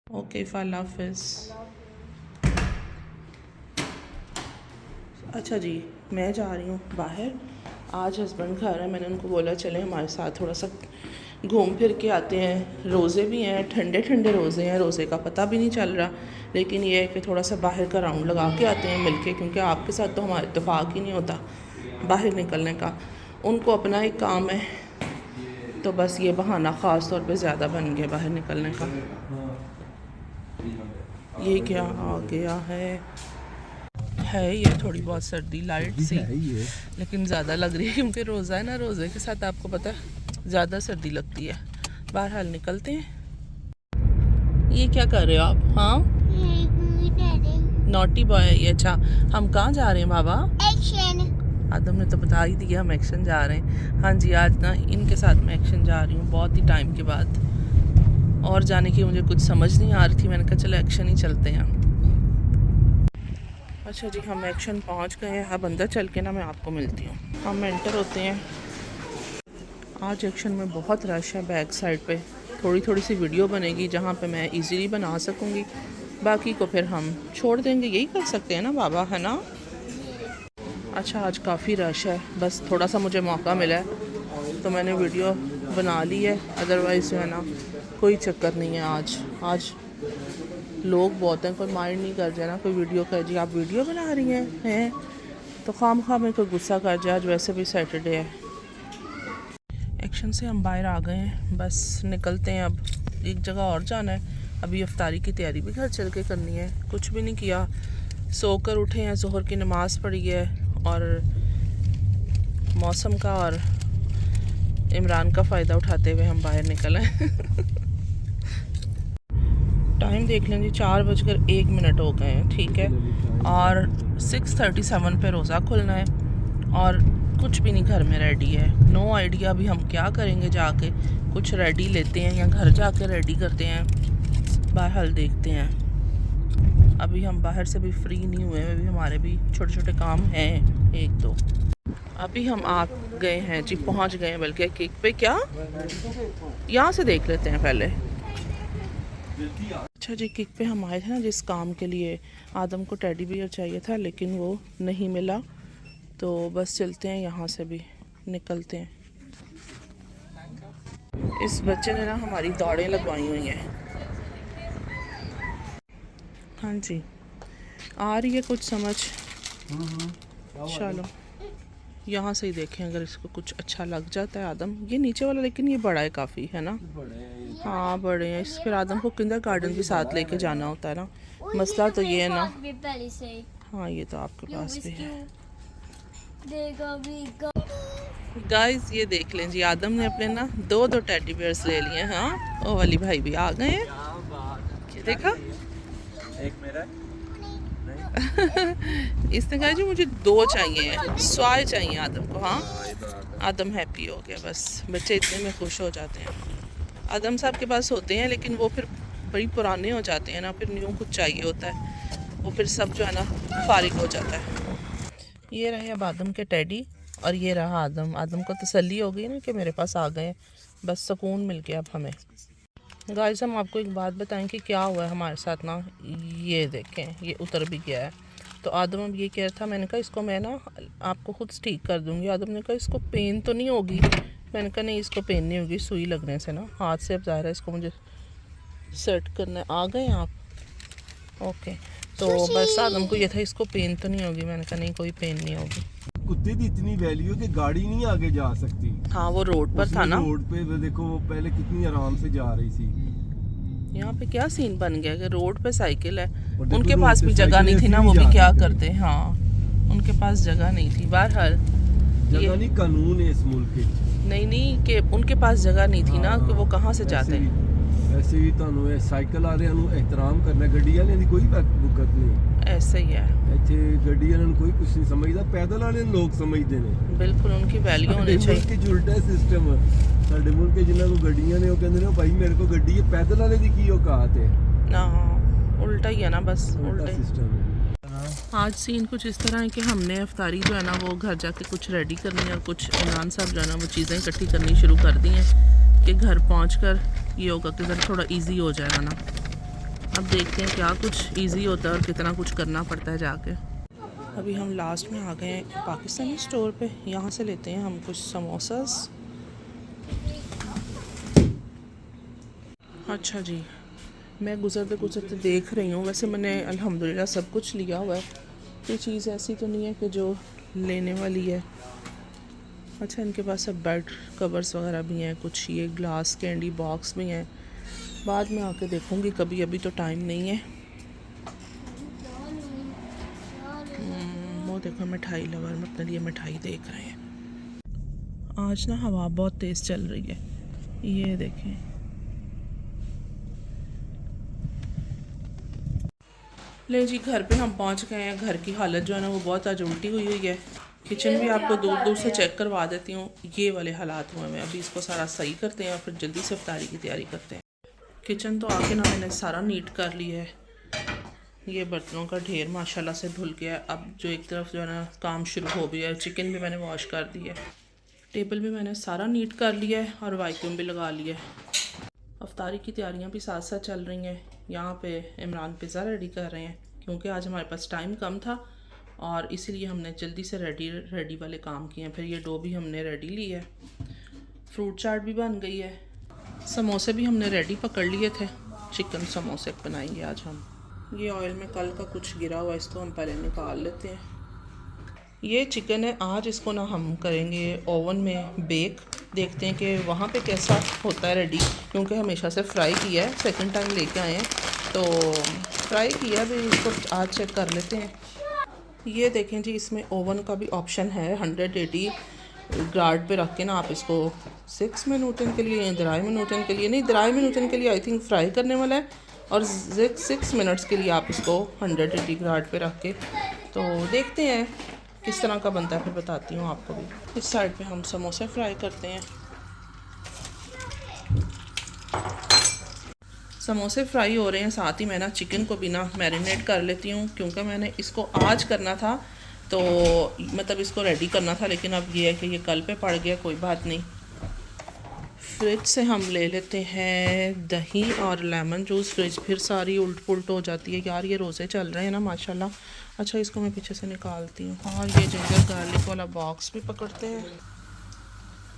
Okay अल्लाह हाफिज़। अच्छा जी, मैं जा रही हूँ बाहर। आज हस्बैंड घर है, मैंने उनको बोला चले हमारे साथ थोड़ा सा घूम फिर के आते हैं। रोज़े भी हैं, ठंडे ठंडे रोज़े हैं, रोज़े का पता भी नहीं चल रहा, लेकिन ये है कि थोड़ा सा बाहर का राउंड लगा के आते हैं मिलके, क्योंकि आपके साथ तो हमारा इत्तेफाक ही नहीं होता बाहर निकलने का। उनको अपना एक काम है, तो बस ये बहाना ख़ास तौर पे ज़्यादा बन गया बाहर निकलने का। ये क्या आ गया है ये थोड़ी बहुत सर्दी लाइट सी, लेकिन ज़्यादा लग रही है क्योंकि रोज़ा है ना, रोज़े के साथ आपको पता है ज़्यादा सर्दी लगती है। बहरहाल निकलते हैं। ये क्या कर रहे हो आप? हाँ, नॉटी बॉय है ये। अच्छा, हम कहाँ जा रहे हैं बाबा? एक्शन। आदम ने तो बता ही दिया हम एक्शन जा रहे हैं। हाँ जी, आज ना इनके साथ मैं एक्शन जा रही हूँ बहुत ही टाइम के बाद, और जाने की मुझे कुछ समझ नहीं आ रही थी। मैंने कहा चलो एक्शन ही चलते हैं। अच्छा जी, हम एक्शन पहुंच गए हैं। अब अंदर चल के ना मैं आपको मिलती हूँ। हम एंटर होते हैं। आज एक्शन में बहुत रश है बैक साइड पे। थोड़ी थोड़ी सी वीडियो बनेगी जहाँ पे मैं इजीली बना सकूँगी, बाकी को फिर हम छोड़ देंगे। यही कर सकते हैं ना बाबा, है ना? अच्छा, आज काफ़ी रश है, बस थोड़ा सा मुझे मौका मिला है तो मैंने वीडियो बना ली है, अदरवाइज़ जो है ना कोई चक्कर नहीं है। आज लोग बहुत हैं, कोई माइंड नहीं कर जाए ना, कोई वीडियो कर जी आप वीडियो बना रही हैं तो खाम में कोई गुस्सा कर जाए। आज वैसे भी सैटरडे है। एक्शन से हम बाहर आ गए हैं, बस निकलते हैं। अब एक जगह और जाना है। अभी इफ्तारी की तैयारी भी घर चल के करनी है। कुछ भी नहीं किया, सोकर उठे हैं, ज़ोहर की नमाज़ पढ़ी है, और मौसम का और इमरान का फ़ायदा उठाते हुए हम बाहर निकल आए। टाइम देख लें जी, 4:01 हो गए हैं, ठीक है। और 6:37 पे रोज़ा खुलना है, और कुछ भी नहीं घर में रेडी है। नो आइडिया अभी हम क्या करेंगे जाके। कुछ रेडी लेते हैं या घर जाके रेडी करते हैं, बहरहाल देखते हैं। अभी हम बाहर से भी फ्री नहीं हुए, अभी हमारे भी छोटे छोटे काम हैं एक दो। अभी हम आ गए हैं जी, पहुंच गए हैं बल्कि केक पे। क्या यहाँ से देख लेते हैं पहले। अच्छा जी, केक पे हम आए थे ना जिस काम के लिए। आदम को टेडी बियर चाहिए था लेकिन वो नहीं मिला, तो बस चलते हैं यहाँ से भी निकलते हैं। इस बच्चे ने ना हमारी दौड़ें लगवाई हुई हैं। हाँ जी, आ रही है कुछ समझ। चलो यहाँ से ही देखें, अगर इसको कुछ अच्छा लग जाता है। आदम ये नीचे वाला, लेकिन ये बड़ा है काफ़ी, है ना? हाँ बड़े हैं। इस फिर आदम को किंडर गार्डन भी साथ लेके जाना होता है ना। मसला तो ये है ना। हाँ, ये तो आपके पास भी है। गाइस ये देख लें जी, आदम ने अपने ना दो टेडी बियर्स ले लिए। हाँ, ओ वाली भाई भी आ गए हैं। ये देखा, एक मेरा इसने कहा जी मुझे दो चाहिए, स्वाय चाहिए आदम को। हाँ, आदम हैप्पी हो गया। बस बच्चे इतने में खुश हो जाते हैं। आदम साहब के पास होते हैं, लेकिन वो फिर बड़ी पुराने हो जाते हैं ना, फिर न्यू कुछ चाहिए होता है, वो फिर सब जो है ना फारिग हो जाता है। ये रहे अब आदम के टेडी, और ये रहा आदम। आदम को तसल्ली हो गई ना कि मेरे पास आ गए, बस सुकून मिल गया अब हमें। गाइस हम आपको एक बात बताएं कि क्या हुआ है हमारे साथ ना। ये देखें, ये उतर भी गया है। तो आदम अब ये कह रहा था, मैंने कहा इसको मैं ना आपको खुद ठीक कर दूंगी। आदम ने कहा इसको पेन तो नहीं होगी? मैंने कहा नहीं, इसको पेन नहीं होगी, सुई लगने से ना। हाथ से अब ज़ाहिर है इसको मुझे सेट करना है। आ गए आप? ओके, तो बस आदम को ये था इसको पेन तो नहीं होगी। मैंने कहा नहीं, कोई पेन नहीं होगी। कुत्ते की इतनी वैल्यू कि गाड़ी नहीं आगे जा सकती। हाँ, वो रोड पर था ना। रोड पे देखो, वो पहले कितनी आराम से जा रही थी। यहाँ पे क्या सीन बन गया कि रोड पे साइकिल है। देखो उनके पास भी जगह नहीं थी ना, वो भी क्या करते। हाँ, उनके पास जगह नहीं थी। बहरहाल जगह नहीं, कानून है इस मुल्क के। नहीं कि उनके पास जगह नहीं थी ना, कि वो कहाँ से जाते। ऐसे ही ਤੁਹਾਨੂੰ ਸਾਈਕਲ ਵਾਲਿਆਂ ਨੂੰ ਇਹਤਰਾਮ ਕਰਨਾ, ਗੱਡੀ ਵਾਲਿਆਂ ਦੀ ਕੋਈ ਵਕਤ ਨਹੀਂ। ऐसे ही है, ਇੱਥੇ ਗੱਡੀ ਵਾਲਿਆਂ ਨੂੰ ਕੋਈ ਕੁਝ ਨਹੀਂ ਸਮਝਦਾ, ਪੈਦਲ ਵਾਲਿਆਂ ਨੂੰ ਲੋਕ ਸਮਝਦੇ ਨੇ। बिल्कुल उनकी वैल्यू होनी चाहिए। ਕਿ ਉਲਟਾ ਸਿਸਟਮ ਸਾਡੇ ਮੁਲਕ के ਜਿਨ੍ਹਾਂ ਕੋਲ ਗੱਡੀਆਂ ਨੇ ਉਹ ਕਹਿੰਦੇ ਨੇ ਭਾਈ ਮੇਰੇ ਕੋਲ ਗੱਡੀ ਹੈ, ਪੈਦਲ ਵਾਲੇ ਦੀ ਕੀ औकात है। ना, उल्टा ही है ना, बस उल्टा सिस्टम है। आज सीन कुछ इस तरह है कि हमने इफ्तारी जो है ना वो घर जाके कुछ रेडी करनी है, और कुछ इमरान साहब जो है ना वो चीज़ें इकट्ठी करनी शुरू कर दी हैं कि घर पहुंचकर ये होगा कि घर थोड़ा इजी हो जाएगा ना। अब देखते हैं क्या कुछ इजी होता है और कितना कुछ करना पड़ता है जाके। अभी हम लास्ट में आ गए हैं पाकिस्तानी स्टोर पे। यहाँ से लेते हैं हम कुछ समोसास। अच्छा जी, मैं गुज़रते गुज़रते देख रही हूँ, वैसे मैंने अल्हम्दुलिल्लाह सब कुछ लिया हुआ है, कोई चीज़ ऐसी तो नहीं है कि जो लेने वाली है। अच्छा, इनके पास अब बेड कवर्स वगैरह भी हैं, कुछ ये ग्लास कैंडी बॉक्स भी हैं, बाद में आके देखूँगी कभी, अभी तो टाइम नहीं है। वो देखो मिठाई लवर में अपने लिए मिठाई देख रहे हैं। आज ना हवा बहुत तेज़ चल रही है, ये देखें। ले जी, घर पे हम पहुंच गए हैं। घर की हालत जो है ना वो बहुत आज उल्टी हुई हुई है। किचन भी आपको दूर दूर से चेक करवा देती हूँ, ये वाले हालात हुए हैं। अभी इसको सारा सही करते हैं और फिर जल्दी से इफ्तारी की तैयारी करते हैं। किचन तो आके ना मैंने सारा नीट कर लिया है। ये बर्तनों का ढेर माशाल्लाह से धुल गया है। अब जो एक तरफ जो है ना काम शुरू हो गया है। चिकन भी मैंने वॉश कर दिया है। टेबल भी मैंने सारा नीट कर लिया है और वैक्यूम भी लगा लिया है। इफ्तारी की तैयारियां भी साथ साथ चल रही हैं। यहाँ पे इमरान पिज़्ज़ा रेडी कर रहे हैं क्योंकि आज हमारे पास टाइम कम था और इसीलिए हमने जल्दी से रेडी वाले काम किए हैं। फिर ये डो भी हमने रेडी ली है। फ्रूट चाट भी बन गई है। समोसे भी हमने रेडी पकड़ लिए थे। चिकन समोसे बनाएंगे आज हम। ये ऑयल में कल का कुछ गिरा हुआ है, इसको हम पहले निकाल लेते हैं। ये चिकन है, आज इसको ना हम करेंगे ओवन में बेक। देखते हैं कि वहाँ पे कैसा होता है रेडी, क्योंकि हमेशा से फ्राई किया है, सेकंड टाइम लेके आए हैं तो फ्राई किया। अभी इसको आज चेक कर लेते हैं। ये देखें जी, इसमें ओवन का भी ऑप्शन है। 180 ग्राड पे रख के ना आप इसको 6 मिनटन के लिए, 3 मिनटन के लिए, नहीं 3 मिनटन के लिए आई थिंक फ्राई करने वाला है, और 6 मिनट्स के लिए आप इसको 180 ग्राड पे रख के तो देखते हैं किस तरह का बनता है, फिर बताती हूँ आपको भी। इस साइड पे हम समोसे फ्राई करते हैं। समोसे फ्राई हो रहे हैं, साथ ही मैं ना चिकन को भी ना मैरिनेट कर लेती हूँ, क्योंकि मैंने इसको आज करना था तो मतलब इसको रेडी करना था, लेकिन अब ये है कि ये कल पे पड़ गया, कोई बात नहीं। फ्रिज से हम ले लेते हैं दही और लेमन जूस। फ्रिज फिर सारी उल्ट पुल्ट हो जाती है यार, ये रोज़े चल रहे हैं ना माशाल्लाह। अच्छा, इसको मैं पीछे से निकालती हूँ। और ये जिंजर गार्लिक वाला बॉक्स भी पकड़ते हैं।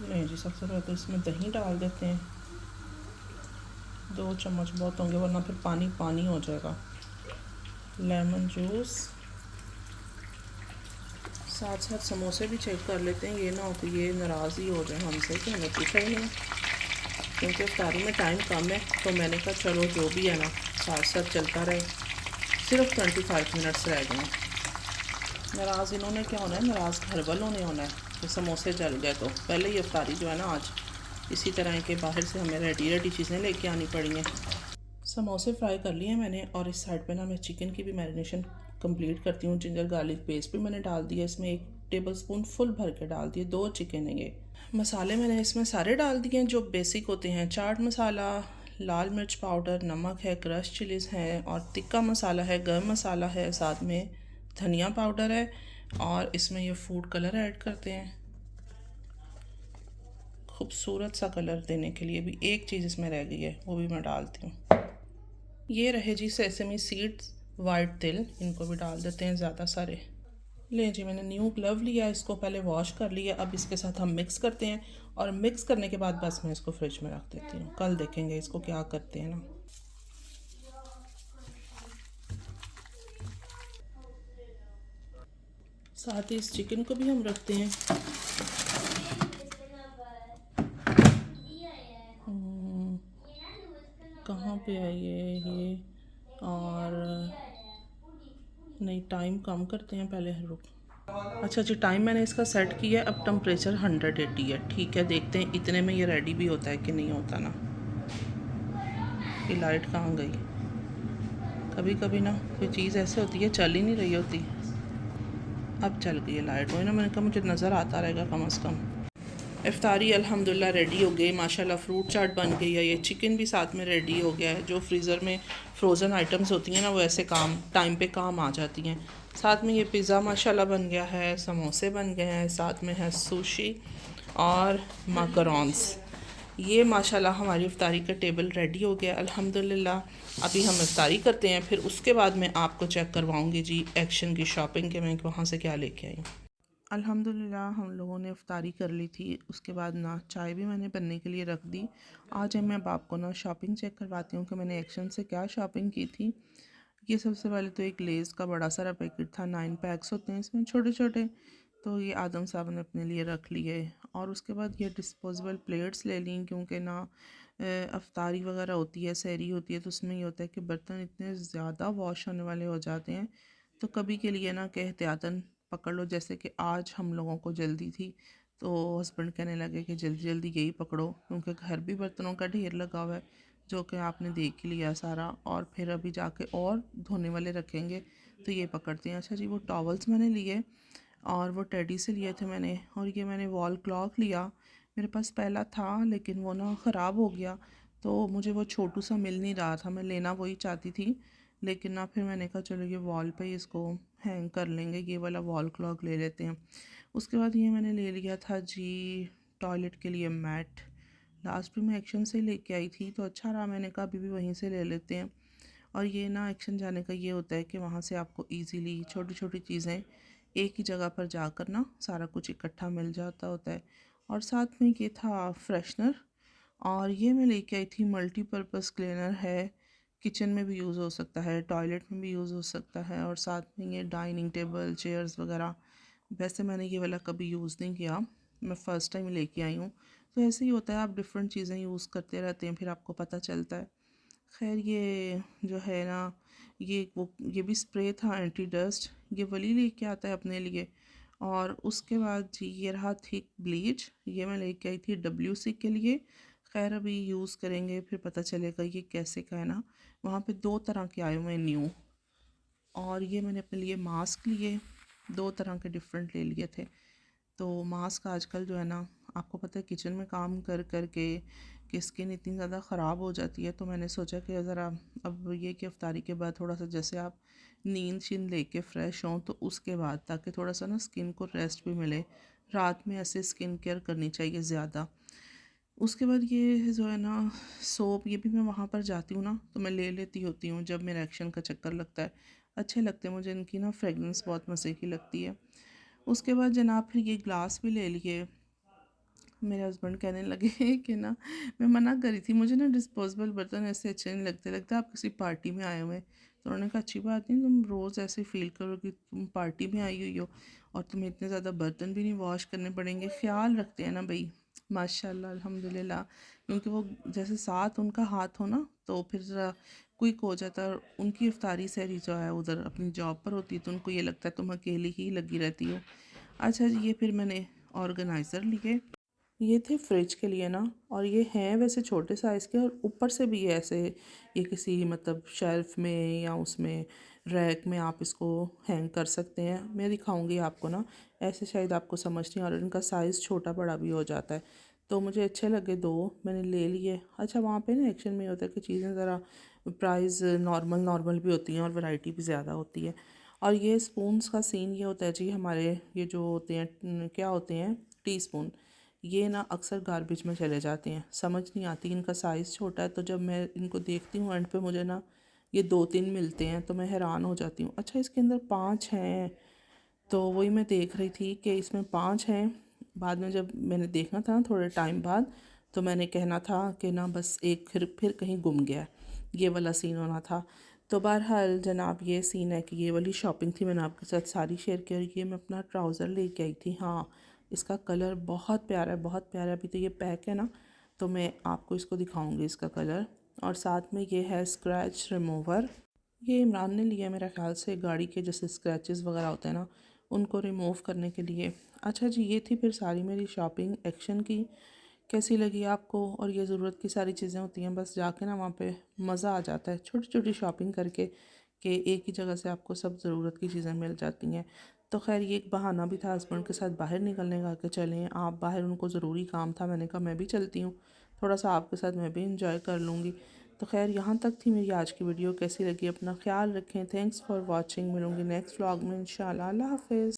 नहीं जी, सबसे पहले तो इसमें दही डाल देते हैं। 2 चम्मच बहुत होंगे, वरना फिर पानी पानी हो जाएगा। लेमन जूस, साथ साथ समोसे भी चेक कर लेते हैं। ये ना हो कि ये नाराज़ ही हो जाए हमसे कि हमें पूछा ही नहीं, क्योंकि इफ्तारी में टाइम कम है तो मैंने कहा चलो जो भी है ना साथ साथ चलता रहे। सिर्फ 25 मिनट्स रह गए। नाराज़ इन्होंने क्या होना है, नाराज़ घर वालों ने होना है कि समोसे जल गए। तो पहले ही इफ्तारी जो है ना आज इसी तरह के बाहर से हमें रेडी चीज़ें लेके आनी पड़ी हैं। समोसे फ्राई कर लिए मैंने, और इस साइड पे ना मैं चिकन की भी मैरिनेशन कंप्लीट करती हूँ। जिंजर गार्लिक पेस्ट भी मैंने डाल दिया, इसमें 1 टेबलस्पून फुल भर के डाल दिए। 2 चिकन है ये। मसाले मैंने इसमें सारे डाल दिए हैं जो बेसिक होते हैं। चाट मसाला, लाल मिर्च पाउडर, नमक है, क्रश चिलीज़ हैं, और तिक्का मसाला है, गरम मसाला है, साथ में धनिया पाउडर है, और इसमें ये फूड कलर ऐड करते हैं खूबसूरत सा कलर देने के लिए। भी एक चीज़ इसमें रह गई है, वो भी मैं डालती हूँ। ये रहे जी सेसमी सीड्स, वाइट तिल, इनको भी डाल देते हैं ज़्यादा सारे। ले जी, मैंने न्यू ग्लव लिया, इसको पहले वॉश कर लिया। अब इसके साथ हम मिक्स करते हैं, और मिक्स करने के बाद बस मैं इसको फ्रिज में रख देती हूँ। कल देखेंगे इसको क्या करते हैं ना। साथ ही इस चिकन को भी हम रखते हैं। कहाँ पे है ये और नहीं, टाइम कम करते हैं पहले, रुक। अच्छा जी, टाइम मैंने इसका सेट किया है। अब टेम्परेचर 180 है, ठीक है। देखते हैं इतने में ये रेडी भी होता है कि नहीं होता ना। ये लाइट कहाँ गई? कभी कभी ना कोई चीज़ ऐसे होती है चल ही नहीं रही होती। अब चल गई है लाइट, वही ना मैंने कहा मुझे नज़र आता रहेगा कम से कम। इफ्तारी अल्हम्दुलिल्लाह रेडी हो गई माशाल्लाह। फ्रूट चाट बन गई है, ये चिकन भी साथ में रेडी हो गया है। जो फ्रीज़र में फ्रोज़न आइटम्स होती हैं ना, वो ऐसे काम टाइम पे काम आ जाती हैं। साथ में ये पिज़्ज़ा माशाल्लाह बन गया है, समोसे बन गए हैं, साथ में है सुशी और माकरॉन्स। ये माशाल्लाह हमारी इफ्तारी का टेबल रेडी हो गया अल्हम्दुलिल्लाह। अभी हम इफ्तारी करते हैं, फिर उसके बाद मैं आपको चेक करवाऊँगी जी एक्शन की शॉपिंग के मैं वहाँ से क्या लेके आई हूँ। अल्हम्दुलिल्लाह हम लोगों ने इफ्तारी कर ली थी, उसके बाद ना चाय भी मैंने बनने के लिए रख दी। आज मैं अब आपको ना शॉपिंग चेक करवाती हूँ कि मैंने एक्शन से क्या शॉपिंग की थी। ये सबसे पहले तो एक लेज़ का बड़ा सारा पैकेट था, 9 पैक्स होते हैं इसमें छोटे छोटे, तो ये आदम साहब ने अपने लिए रख लिए। और उसके बाद ये डिस्पोजेबल प्लेट्स ले ली, क्योंकि ना अफ्तारी वगैरह होती है, सहरी होती है, तो उसमें ये होता है कि बर्तन इतने ज़्यादा वॉश होने वाले हो जाते हैं, तो कभी के लिए ना कि एहतियातन पकड़ लो। जैसे कि आज हम लोगों को जल्दी थी, तो हस्बैंड कहने लगे कि जल्दी जल्दी यही पकड़ो, क्योंकि घर भी बर्तनों का ढेर लगा हुआ है, जो कि आपने देख ही लिया सारा, और फिर अभी जाके और धोने वाले रखेंगे, तो ये पकड़ते हैं। अच्छा जी, वो टॉवल्स मैंने लिए और वो टेडी से लिए थे मैंने, और ये मैंने वॉल क्लॉक लिया। मेरे पास पहला था लेकिन वो ना ख़राब हो गया, तो मुझे वो छोटू सा मिल नहीं रहा था, मैं लेना वही चाहती थी, लेकिन ना फिर मैंने कहा चलो ये वॉल पे इसको हैंग कर लेंगे, ये वाला वॉल क्लॉक ले लेते हैं। उसके बाद ये मैंने ले लिया था जी टॉयलेट के लिए मैट। लास्ट भी मैं एक्शन से लेके आई थी, तो अच्छा रहा, मैंने कहा अभी भी वहीं से ले लेते हैं। और ये ना एक्शन जाने का ये होता है कि वहाँ से आपको इजीली छोटी छोटी चीज़ें एक ही जगह पर जाकर ना सारा कुछ इकट्ठा मिल जाता होता है। और साथ में ये था फ्रेशनर, और ये मैं लेके आई थी मल्टीपर्पज़ क्लीनर है, किचन में भी यूज़ हो सकता है, टॉयलेट में भी यूज़ हो सकता है, और साथ में ये डाइनिंग टेबल चेयर्स वगैरह। वैसे मैंने ये वाला कभी यूज़ नहीं किया, मैं फ़र्स्ट टाइम लेके आई हूँ, तो ऐसे ही होता है, आप डिफरेंट चीज़ें यूज़ करते रहते हैं, फिर आपको पता चलता है। खैर ये जो है ना, ये भी स्प्रे था एंटी डस्ट, ये वली लेके आता है अपने लिए। और उसके बाद जी ये रहा थिक ब्लीच, ये मैं लेके आई थी WC के लिए। खैर अभी यूज़ करेंगे, फिर पता चलेगा ये कैसे का है ना। वहाँ पे 2 तरह के आए हुए हैं न्यू। और ये मैंने अपने लिए मास्क लिए, 2 तरह के डिफरेंट ले लिए थे। तो मास्क आजकल जो है ना, आपको पता है किचन में काम कर कर के कि स्किन इतनी ज़्यादा ख़राब हो जाती है, तो मैंने सोचा कि ज़रा अब ये कि इफ्तारी के बाद थोड़ा सा जैसे आप नींद शींद लेके फ़्रेश हों, तो उसके बाद ताकि थोड़ा सा ना स्किन को रेस्ट भी मिले, रात में ऐसे स्किन केयर करनी चाहिए ज़्यादा। उसके बाद ये जो है ना सोप, ये भी मैं वहाँ पर जाती हूँ ना तो मैं ले लेती होती हूँ जब मेरा एक्शन का चक्कर लगता है। अच्छे लगते हैं मुझे, इनकी ना फ्रेगरेंस बहुत मज़े की लगती है। उसके बाद जनाब फिर ये ग्लास भी ले लिए। मेरे हस्बैंड कहने लगे कि ना, मैं मना करी थी, मुझे ना डिस्पोजेबल बर्तन ऐसे अच्छे नहीं लगते, लगता आप किसी पार्टी में आए हुए हैं। तो उन्होंने कहा अच्छी बात नहीं, तुम रोज़ ऐसे फ़ील करो कि तुम पार्टी में आई हुई हो, और तुम्हें इतने ज़्यादा बर्तन भी नहीं वॉश करने पड़ेंगे, ख़्याल रखते हैं ना भाई, माशाल्लाह अल्हम्दुलिल्लाह। क्योंकि वो जैसे साथ उनका हाथ हो ना, तो फिर ज़रा क्विक हो जाता है। और उनकी इफ्तारी सहरी जो है उधर अपनी जॉब पर होती है, तो उनको ये लगता है तुम अकेली ही लगी रहती हो। अच्छा जी, ये फिर मैंने ऑर्गेनाइज़र लिए, ये थे फ्रिज के लिए ना, और ये हैं वैसे छोटे साइज़ के, और ऊपर से भी ये ऐसे, ये किसी मतलब शेल्फ में या उसमें रैक में आप इसको हैंग कर सकते हैं। मैं दिखाऊंगी आपको ना, ऐसे शायद आपको समझ नहीं, और इनका साइज़ छोटा बड़ा भी हो जाता है, तो मुझे अच्छे लगे, 2 मैंने ले लिए। अच्छा वहाँ पे ना एक्शन में होता है कि चीज़ें ज़रा प्राइस नॉर्मल नॉर्मल भी होती हैं और वैरायटी भी ज़्यादा होती है। और ये स्पून्स का सीन ये होता है जी, हमारे ये जो होते हैं क्या होते हैं, टी स्पून, ये ना अक्सर गार्बेज में चले जाते हैं, समझ नहीं आती, इनका साइज़ छोटा है, तो जब मैं इनको देखती हूँ एंड पे मुझे ना ये 2-3 मिलते हैं, तो मैं हैरान हो जाती हूँ। अच्छा इसके अंदर 5 हैं, तो वही मैं देख रही थी कि इसमें 5 हैं। बाद में जब मैंने देखना था थोड़े टाइम बाद, तो मैंने कहना था कि ना बस एक फिर कहीं गुम गया है, ये वाला सीन होना था। तो बहरहाल जनाब ये सीन है कि ये वाली शॉपिंग थी, मैंने आपके साथ सारी शेयर की। और ये मैं अपना ट्राउज़र लेके आई थी, हाँ इसका कलर बहुत प्यारा है, बहुत प्यारा है। अभी तो ये पैक है ना, तो मैं आपको इसको दिखाऊंगी इसका कलर। और साथ में ये है स्क्रैच रिमूवर, ये इमरान ने लिया मेरा ख्याल से, गाड़ी के जैसे स्क्रैचेस वगैरह होते हैं ना, उनको रिमूव करने के लिए। अच्छा जी, ये थी फिर सारी मेरी शॉपिंग एक्शन की। कैसी लगी आपको? और ये ज़रूरत की सारी चीज़ें होती हैं, बस जाके ना वहाँ पे मज़ा आ जाता है छोटी छोटी शॉपिंग करके, कि एक ही जगह से आपको सब ज़रूरत की चीज़ें मिल जाती हैं। तो खैर ये एक बहाना भी था हस्बैंड के साथ बाहर निकलने का कि चलें आप बाहर, उनको ज़रूरी काम था, मैंने कहा मैं भी चलती हूँ, थोड़ा सा आपके साथ मैं भी इंजॉय कर लूँगी। तो खैर यहाँ तक थी मेरी आज की वीडियो, कैसी लगी अपना ख्याल रखें, थैंक्स फॉर वॉचिंग, मिलूँगी नेक्स्ट व्लॉग में इंशाल्लाह, अल्लाह हाफ़िज़।